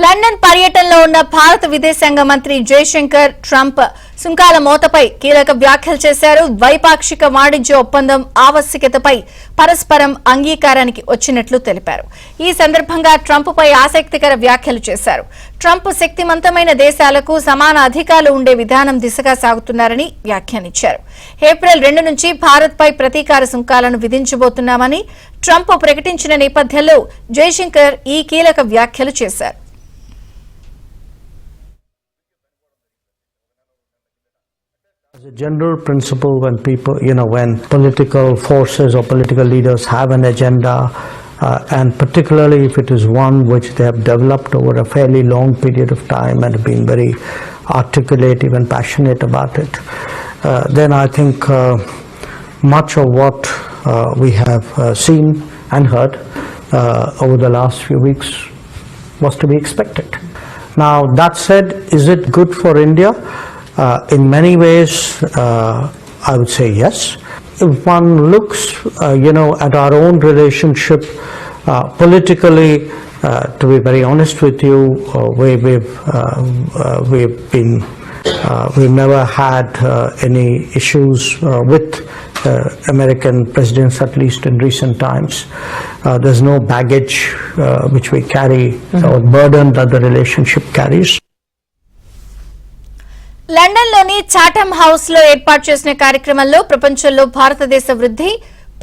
London పర్యటనలో ఉన్న భారత విదేశాంగ మంత్రి జయశంకర్ ట్రంప్ సుంకాల మోతపై కీలక వ్యాఖ్యలు చేశారు. ద్వైపాక్షిక వాణిజ్య ఒప్పందం ఆవశ్యకతపై పరస్పరం అంగీకారానికి వచ్చినట్లు తెలిపారు. ఈ సందర్భంగా ట్రంప్ పై ఆసక్తికర వ్యాఖ్యలు చేశారు. ట్రంప్ శక్తివంతమైన దేశాలకు సమాన అధికారాలు ఉండే విధానం దిశగా సాగుతున్నారని వ్యాఖ్యానించారు. ఏప్రిల్ 2 నుంచి భారత్ పై ప్రతీకార సుంకాలను విధించబోతున్నామని ట్రంప్ ప్రకటించిన నేపథ్యంలో జయశంకర్ ఈ కీలక వ్యాఖ్యలు చేశారు. As a general principle, when people, when political forces or political leaders have an agenda, and particularly if it is one which they have developed over a fairly long period of time and been very articulative and passionate about it, then I think much of what we have seen and heard over the last few weeks was to be expected. Now, that said, is it good for India? In many ways, I would say yes. If one looks, at our own relationship politically, to be very honest with you, we've never had any issues with American presidents, at least in recent times. There's no baggage which we carry or burden that the relationship carries. London లోని చాటమ్ house లో ఏర్పాటు చేసిన కార్యక్రమంలో ప్రపంచంలో భారతదేశ వృద్ధి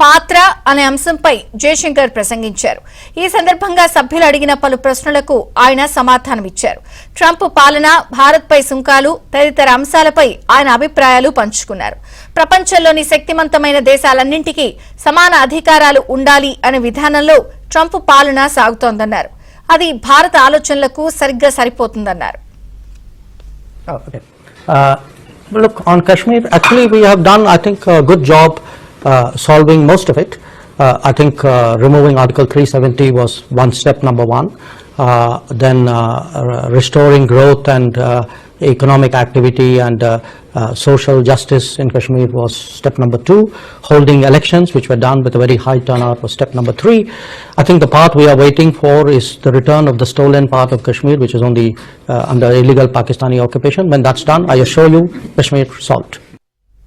పాత్ర అనే అంశంపై జయశంకర్ ప్రసంగించారు. ఈ సందర్భంగా సభ్యులు అడిగిన పలు ప్రశ్నలకు ఆయన సమాధానమిచ్చారు. ట్రంప్ పాలన, భారత్ పై సుంకాలు తదితర అంశాలపై ఆయన అభిప్రాయాలు పంచుకున్నారు. ప్రపంచంలోని శక్తివంతమైన దేశాలన్నింటికీ సమాన అధికారాలు ఉండాలి అనే విధానంలో ట్రంప్ పాలన సాగుతోందన్నారు. అది భారత ఆలోచనలకు సరిగ్గా సరిపోతుందన్నారు. Look, on Kashmir, actually we have done, I think, a good job solving most of it. I think removing Article 370 was one step, number one. Then restoring growth and economic activity and social justice in Kashmir was step number 2. Holding elections, which were done with a very high turnout, was step number 3. I think the part we are waiting for is the return of the stolen part of Kashmir, which is on the under illegal Pakistani occupation. When that's done, I assure you, Kashmir solved.